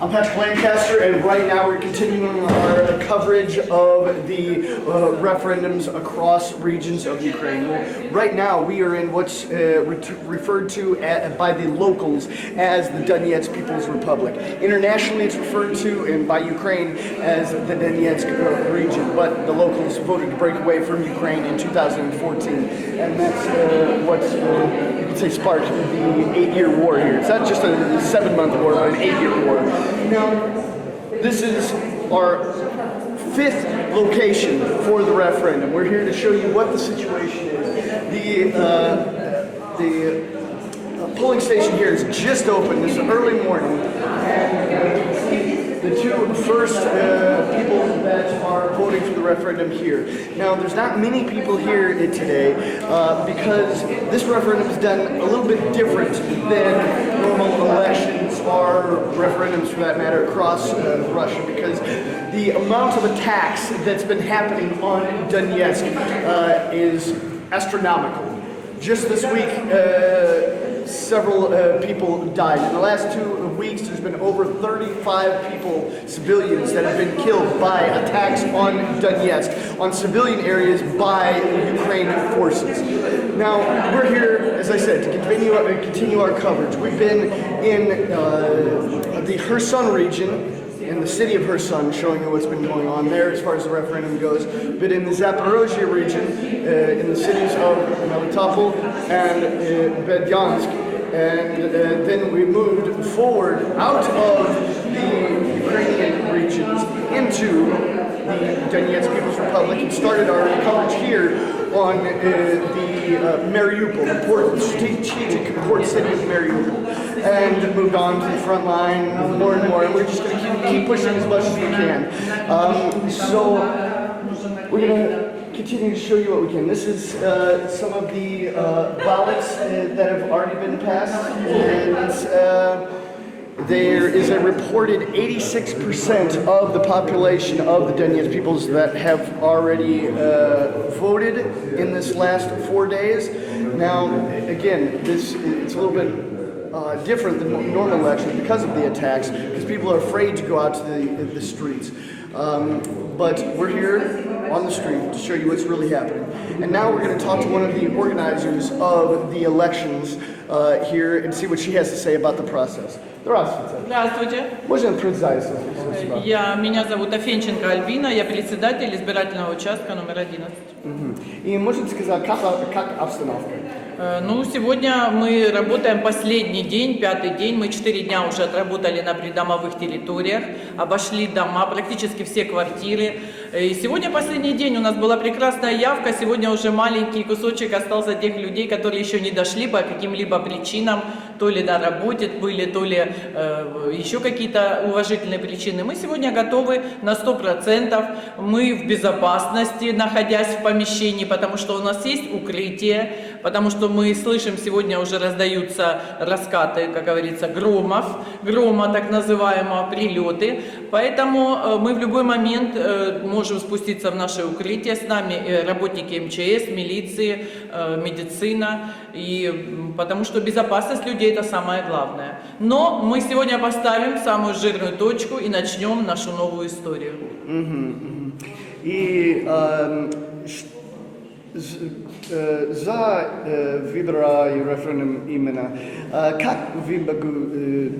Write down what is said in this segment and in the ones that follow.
I'm Patrick Lancaster, and right now we're continuing our coverage of the referendums across regions of Ukraine. Right now we are in what's referred to by the locals as the Donetsk People's Republic. Internationally it's referred to, and by Ukraine, as the Donetsk region, but the locals voted to break away from Ukraine in 2014, and that's what's, you could say, sparked the 8-year war here. It's not just a 7-month war, but an 8-year war. Now, this is our 5th location for the referendum. We're here to show you what the situation is. The polling station here is just open. This is early morning, and the two first people that are voting for the referendum here. Now, there's not many people here today because this referendum is done a little bit different than normal elections or referendums, for that matter, across Russia, because the amount of attacks that's been happening on Donetsk is astronomical. Just this week, several people died. In the last 2 weeks, there's been over 35 people, civilians, that have been killed by attacks on Donetsk, on civilian areas by Ukrainian forces. Now, we're here, as I said, to continue our coverage. We've been in the Kherson region, in the city of Kherson, showing you what's been going on there as far as the referendum goes, but in the Zaporizhzhia region, in the cities of Donetsk People and Berdyansk, and then we moved forward out of the Ukrainian regions into the Donetsk People's Republic and started our coverage here on the Mariupol, important strategic port city of Mariupol, and moved on to the front line more and more, and we're just going to keep pushing as much as we can. So we're going to continue to show you what we can. This is some of the ballots that have already been passed, and there is a reported 86% of the population of the Donetsk peoples that have already voted in this last 4 days. Now, again, it's a little bit different than normal elections because of the attacks, because people are afraid to go out to the streets. But we're here on the street to show you what's really happening. And now we're going to talk to one of the organizers of the elections here and see what she has to say about the process. Здравствуйте. Здравствуйте. Можно представиться? Меня зовут Афенченко Альбина, я председатель избирательного участка номер 11. И можете сказать, как обстановка? Ну, сегодня мы работаем последний день, 5-й день. Мы 4 дня уже отработали на придомовых территориях, обошли дома, практически все квартиры. И сегодня последний день, у нас была прекрасная явка. Сегодня уже маленький кусочек остался тех людей, которые еще не дошли по каким-либо причинам, то ли на работе были, то ли еще какие-то уважительные причины. Мы сегодня готовы на 100%. Мы в безопасности, находясь в помещении, потому что у нас есть укрытие, потому что мы слышим, сегодня уже раздаются раскаты, как говорится, грома так называемого, прилеты. Поэтому мы в любой момент можем спуститься в наше укрытие. С нами работники МЧС, милиции, медицина. И потому что безопасность людей — это самое главное. Но мы сегодня поставим самую жирную точку и начнем нашу новую историю. И за выборы референдум именно, как вы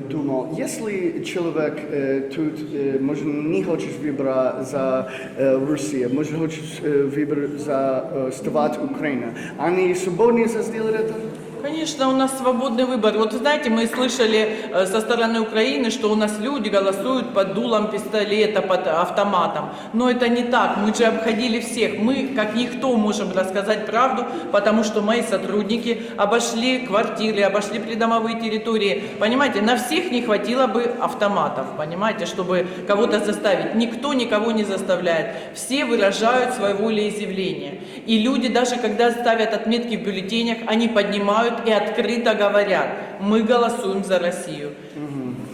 думаете, если человек тут, может, не хочет выбрать за Россию, может, хочет выбрать за оставаться Украина, они свободны сделать это? Конечно, у нас свободный выбор. Вот знаете, мы слышали со стороны Украины, что у нас люди голосуют под дулом пистолета, под автоматом. Но это не так. Мы же обходили всех. Мы, как никто, можем рассказать правду, потому что мои сотрудники обошли квартиры, обошли придомовые территории. Понимаете, на всех не хватило бы автоматов, понимаете, чтобы кого-то заставить. Никто никого не заставляет. Все выражают свое волеизъявление. И люди, даже когда ставят отметки в бюллетенях, они поднимают и открыто говорят: мы голосуем за Россию.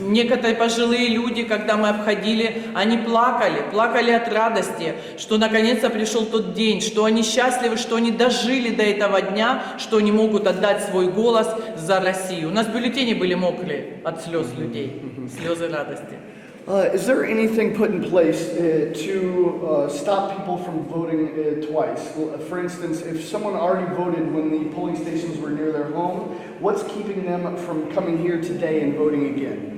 некоторые пожилые люди, когда мы обходили, они плакали от радости, что наконец-то пришел тот день, что они счастливы, что они дожили до этого дня, что они могут отдать свой голос за Россию. У нас бюллетени были мокрые от слез людей, слезы радости. Is there anything put in place to stop people from voting twice? For instance, if someone already voted when the polling stations were near their home, what's keeping them from coming here today and voting again?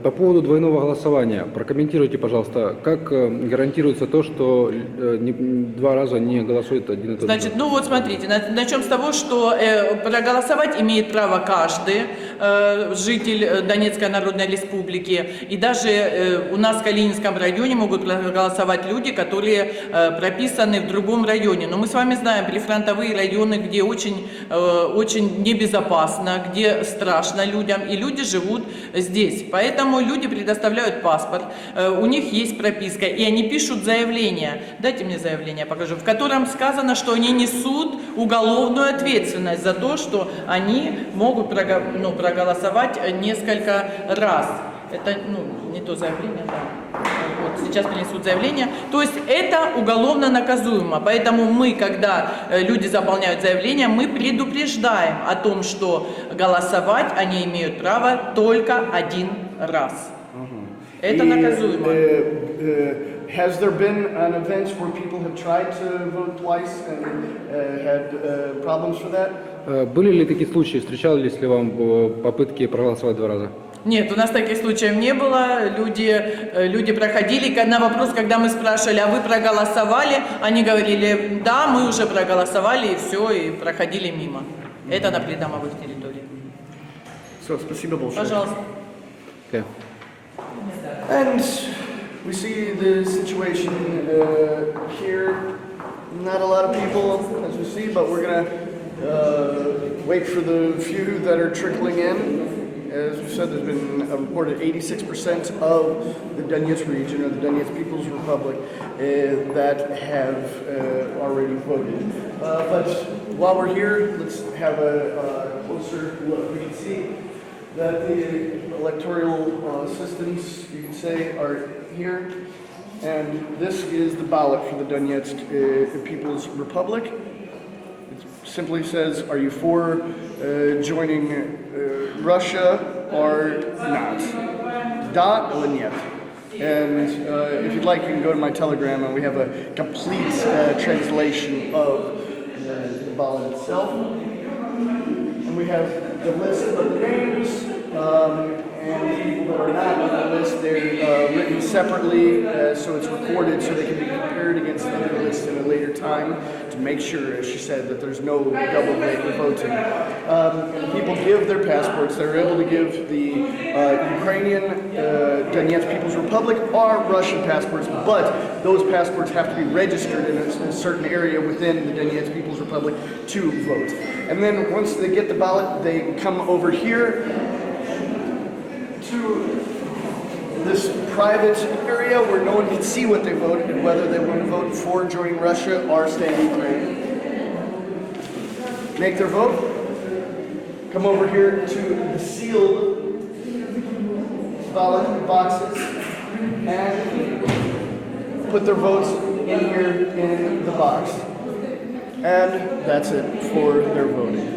По поводу двойного голосования, прокомментируйте, пожалуйста, как гарантируется то, что два раза не голосует один и тот же? Значит, ну вот смотрите, начнем с того, что проголосовать имеет право каждый житель Донецкой Народной Республики, и даже у нас в Калининском районе могут проголосовать люди, которые прописаны в другом районе. Но мы с вами знаем прифронтовые районы, где очень небезопасно, где страшно людям, и люди живут здесь. Поэтому люди предоставляют паспорт, у них есть прописка, и они пишут заявление, дайте мне заявление, покажу, в котором сказано, что они несут уголовную ответственность за то, что они могут проголосовать несколько раз. Это не то заявление, да. Вот, сейчас принесут заявление. То есть это уголовно наказуемо. Поэтому мы, когда люди заполняют заявление, мы предупреждаем о том, что голосовать они имеют право только один раз. Это наказуемо. Has there been an event where people have tried to vote twice and had problems for that? Были ли такие случаи, встречались ли вам попытки проголосовать два раза? Нет, у нас таких случаев не было. Люди проходили. На вопрос, когда мы спрашивали, а вы проголосовали, они говорили, да, мы уже проголосовали, и все, и проходили мимо. Это на придомовых территориях. Спасибо большое. Пожалуйста. Okay. And we see the situation here. Not a lot of people, as we see, but we're going to wait for the few that are trickling in. As we said, there's been a reported 86% of the Donetsk region, or the Donetsk People's Republic, that have already voted. But while we're here, let's have a closer look. We can see that the electoral systems, you can say, are here. And this is the ballot for the Donetsk People's Republic. It simply says, are you for joining Russia or not? Da or нет. And if you'd like, you can go to my Telegram, and we have a complete translation of the ballot itself. And we have the list of the names, and people that are not on the list, they're written separately, so it's recorded so they can be compared against other lists at a later time to make sure, as she said, that there's no double voting. And people give their passports. They're able to give the Ukrainian Donetsk People's Republic or Russian passports, but those passports have to be registered in a certain area within the Donetsk People's Republic to vote. And then once they get the ballot, they come over here to this private area where no one can see what they voted and whether they want to vote for joining Russia or stay in Ukraine. Make their vote. Come over here to the sealed ballot boxes and put their votes in here in the box. And that's it for their voting.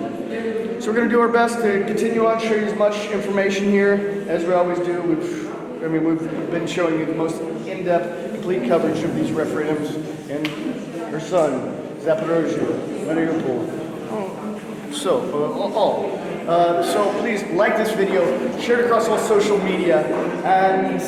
So we're going to do our best to continue on, show you as much information here as we always do. We've been showing you the most in-depth, complete coverage of these referendums in Kherson, Zaporizhzhia, Mariupol. So please like this video, share it across all social media, and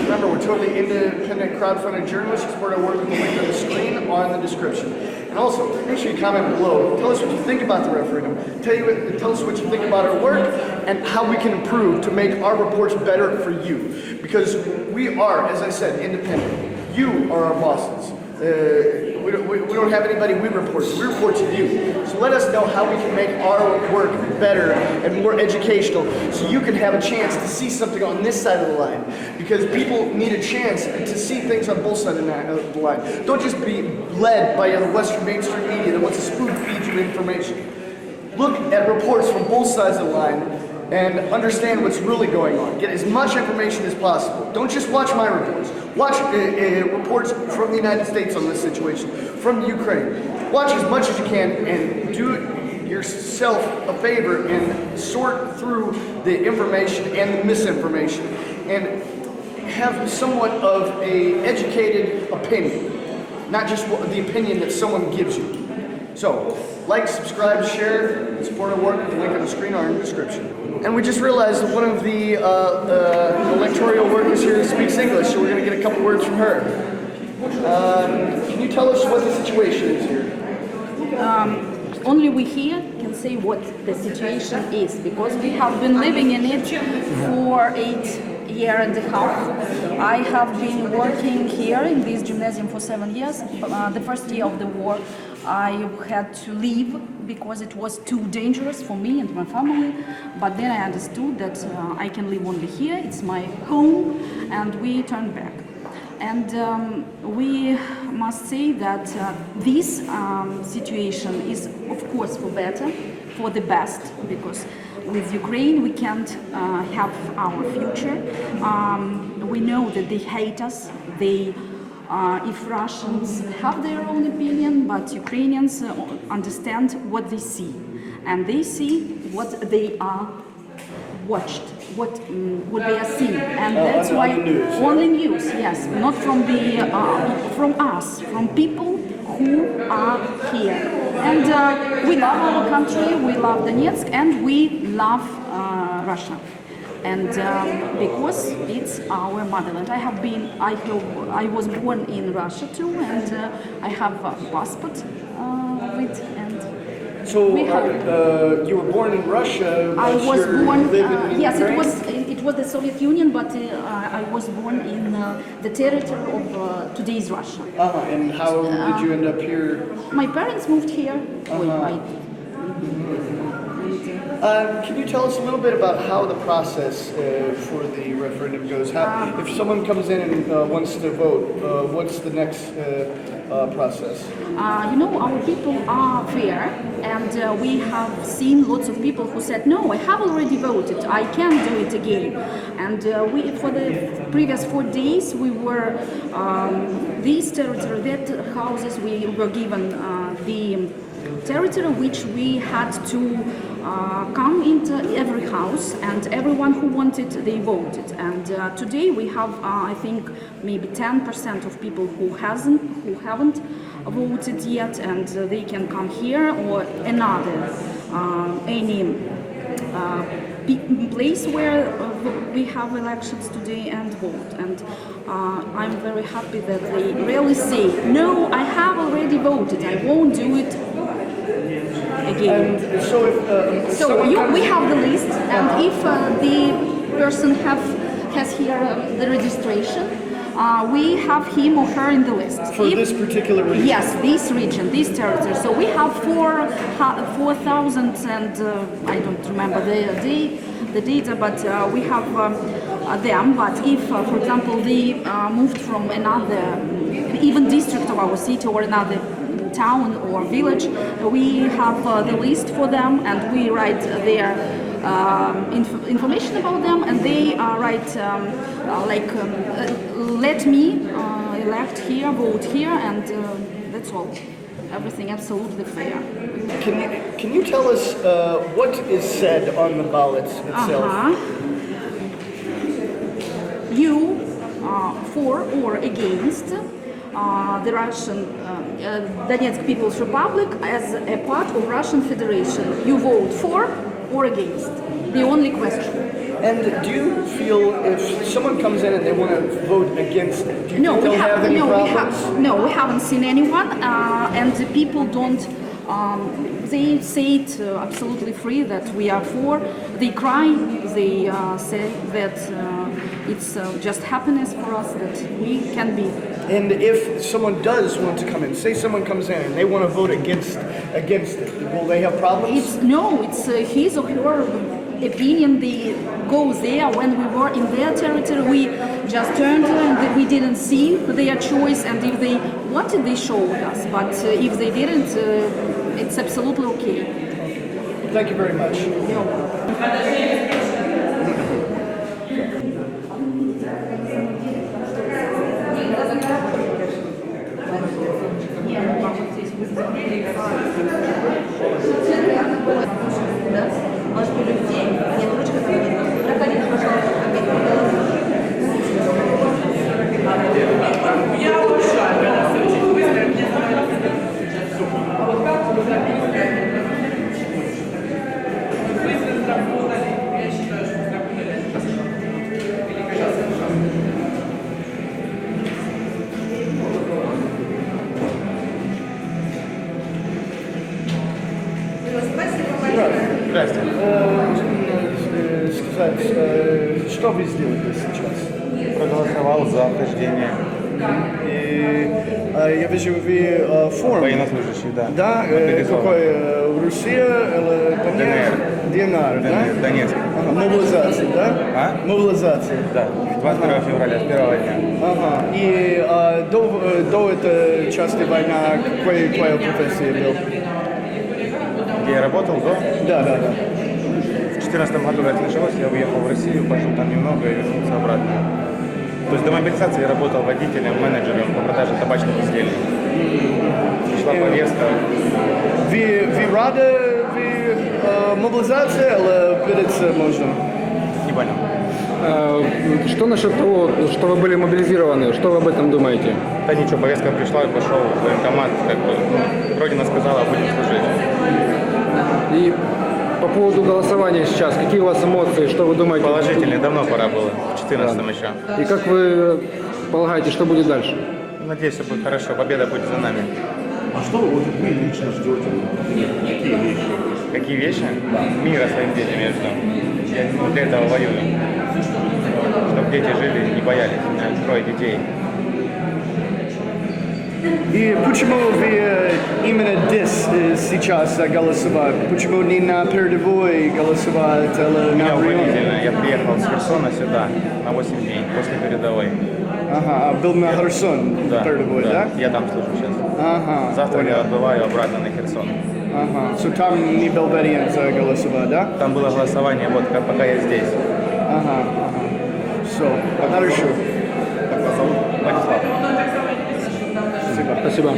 remember, we're totally independent crowdfunded journalists. Support our work with the link on the screen or in the description. And also, make sure you comment below. Tell us what you think about the referendum. Tell us what you think about our work and how we can improve to make our reports better for you. Because we are, as I said, independent. You are our bosses. We don't have anybody we report to. We report to you. So let us know how we can make our work better and more educational so you can have a chance to see something on this side of the line. Because people need a chance to see things on both sides of the line. Don't just be led by the Western mainstream media that wants to spoon feed you information. Look at reports from both sides of the line and understand what's really going on. Get as much information as possible. Don't just watch my reports. Watch reports from the United States on this situation, from Ukraine. Watch as much as you can and do yourself a favor and sort through the information and the misinformation and have somewhat of an educated opinion, not just the opinion that someone gives you. So, like, subscribe, share, support our work with the link on the screen or in the description. And we just realized that one of the electoral workers here speaks English, so we're going to get a couple words from her. Can you tell us what the situation is here? Only we here can say what the situation is, because we have been living in it for 8 years and a half. I have been working here in this gymnasium for 7 years. The first year of the war I had to leave because it was too dangerous for me and my family, but then I understood that I can live only here, it's my home, and we turned back. And we must say that this situation is, of course, for better, for the best, because with Ukraine we can't have our future. We know that they hate us. If Russians have their own opinion, but Ukrainians understand what they see, and they see what they are watched, what they are seeing, and that's why only news, yes, not from from us, from people who are here. And we love our country, we love Donetsk, and we love Russia. And because it's our motherland. I was born in Russia too, and I have a passport with, and so you were born in Russia. I was born. Yes, Ukraine? it was the Soviet Union, but I was born in the territory of today's Russia. And how did you end up here? My parents moved here. Can you tell us a little bit about how the process for the referendum goes? If someone comes in and wants to vote, what's the next process? You know, our people are fair, and we have seen lots of people who said, no, I have already voted, I can't do it again. And for the previous 4 days, we were, these territory, that houses, we were given the territory which we had to come into every house, and everyone who wanted, they voted. And today we have, I think, maybe 10% of people who haven't voted yet, and they can come here or another any place where we have elections today and vote. And I'm very happy that they really say, no, I have already voted, I won't do it again. And so we have the list, and if the person has here the registration, we have him or her in the list. For this particular region? Yes, this region, this territory. So we have 4,000 and I don't remember the data, but we have them. But if, for example, they moved from another, even district of our city or another town or village, we have the list for them, and we write their information about them, and they write let me elect here, vote here, and that's all. Everything absolutely fair. Can you tell us what is said on the ballots itself? You for or against the Russian Donetsk People's Republic as a part of Russian Federation. You vote for or against. The only question. And do you feel if someone comes in and they want to vote against it, do you think they'll have any problems? We haven't seen anyone, and the people don't. They say it absolutely free that we are for. They cry. They say that it's just happiness for us that we can be. And if someone does want to come in, say someone comes in and they want to vote against it, will they have problems? It's his or her opinion. They go there. When we were in their territory, we just turned and we didn't see their choice, and if they wanted, they showed us. But if they didn't, it's absolutely okay. Thank you very much. Я обожаю, когда все очень быстро, мне нравится. Быстро сработали, я считаю, что сработали. Здрасте. Сказать, что вы сделали сейчас? Проголосовал за вхождение. И, я вижу, вы форм. Военнослужащий, да. Да, Мобилизован. какой? Россия или Донецк? ДНР, да? Донецк. Ага, мобилизация, да? А? Мобилизация. Да. 22 февраля, с первого дня. Ага. И до этой части войны какой твоя профессия был? Где я работал, до? Да. В 2014 году, как началось, я уехал в Россию, пожил там немного и вернулся обратно. То есть до мобилизации я работал водителем, менеджером по продаже табачных изделий. Пришла повестка. Вы рады мобилизации или переться можно? Не понял. Что насчет того, что вы были мобилизированы? Что вы об этом думаете? Да ничего, повестка пришла, пошел в военкомат, как бы, Родина сказала, будем служить. И по поводу голосования сейчас, какие у вас эмоции, что вы думаете? Положительный, давно пора было, в 2014 еще. И как вы полагаете, что будет дальше? Надеюсь, все будет хорошо, победа будет за нами. А что вот вы лично ждете? Какие вещи? Какие вещи? Мира своим детям я жду. Я для этого воюю. Чтобы дети жили, не боялись. У меня 3 детей. И почему вы именно здесь сейчас голосовали? Почему не на передовой голосовали или Меня на районе? увольнительно. Я приехал с Херсона сюда на 8 дней после передовой. Ага, был на Херсон передовой, да? Я там служу сейчас. Ага, Завтра понял. я отбываю обратно на Херсон. Ага, там не был вариант голосовать, да? Там было голосование, вот пока я здесь. Ага. Все, хорошо. Как вас зовут? Владислав. Спасибо.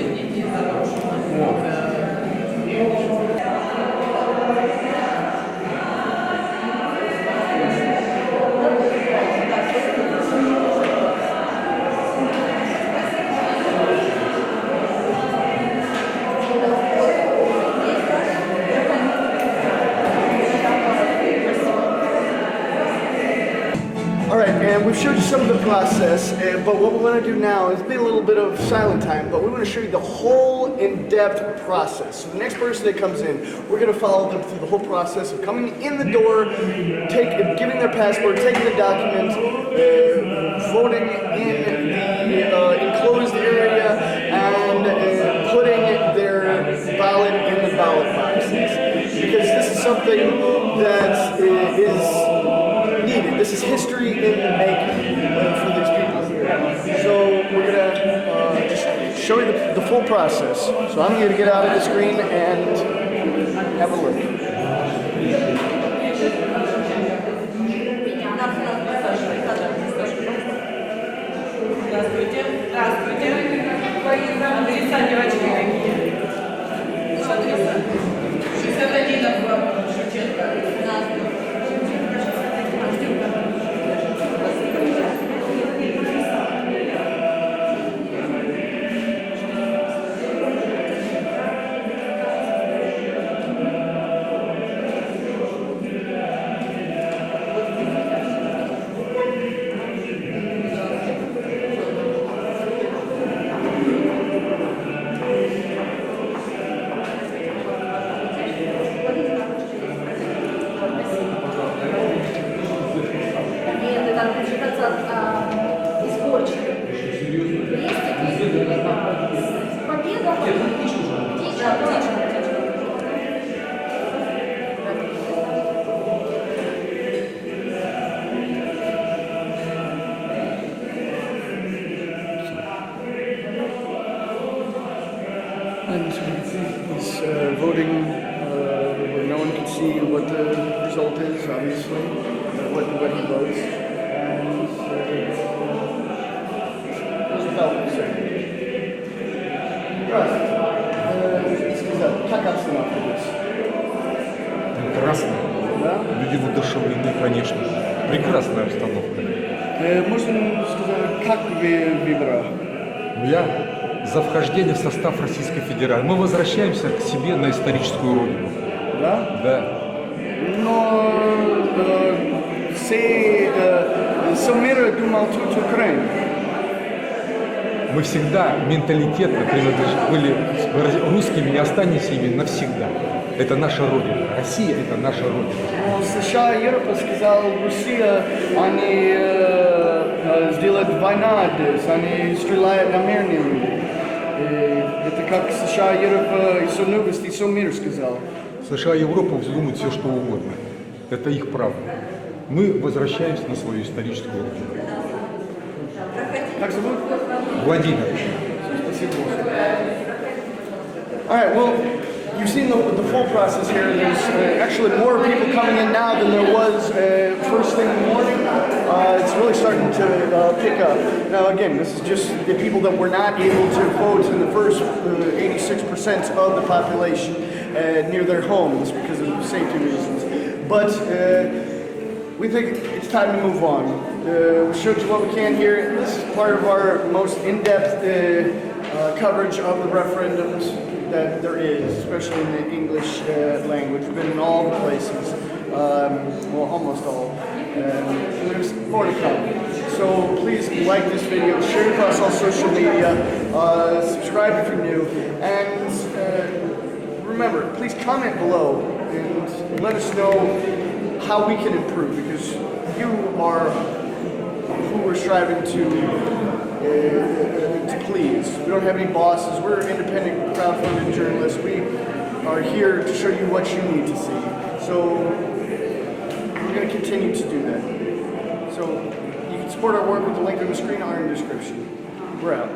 All right, and we've showed you some of the process, but what we want to do now is be a little bit of silent time, but we want to show you the whole in-depth process. So the next person that comes in, we're going to follow them through the whole process of coming in the door, giving their passport, taking the document, voting in the enclosed area, and putting their ballot in the ballot boxes. Because this is something that is needed. This is history in the making for these people here. So we're gonna just show you the full process. So I'm gonna get out of the screen and have a look. Здравствуйте. Здравствуйте. Адреса девочки какие? Адреса. 61 Шевченко. And he's voting where no one can see what the result is, obviously, what he votes. And Roosevelt said, сказал, как обстановка? Прекрасно. Да? Люди воодушевлены, конечно. Прекрасная обстановка. Можно сказать, как вы выбрали? Я за вхождение в состав Российской Федерации. Мы возвращаемся к себе на историческую родину. Да? Да. Но все мир думал тут Украина. Мы всегда менталитетно были русскими и останемся ими навсегда. Это наша родина. Россия – это наша родина. Но США и Европа сказал, Россия, они сделают войну здесь, они стреляют на мирные люди. Это как США, Европа и все новости, и все мир сказал. США и Европа вздумают все, что угодно. Это их право. Мы возвращаемся на свою историческую родину. Как зовут? Владимир. All right, well, you've seen the full process here. There's actually more people coming in now than there was first thing in the morning. It's really starting to pick up. Now, again, this is just the people that were not able to vote in the first 86% of the population near their homes because of safety reasons. But we think it's time to move on. We showed you what we can here. This is part of our most in-depth coverage of the referendums that there is, especially in the English language. We've been in all the places, well, almost all. And there's more to come. So please like this video, share it across all social media, subscribe if you're new, and remember, please comment below and let us know how we can improve, because you are who we're striving to please. We don't have any bosses. We're independent crowdfunding journalists. We are here to show you what you need to see. So we're going to continue to do that. So you can support our work with the link on the screen or in the description. We're out.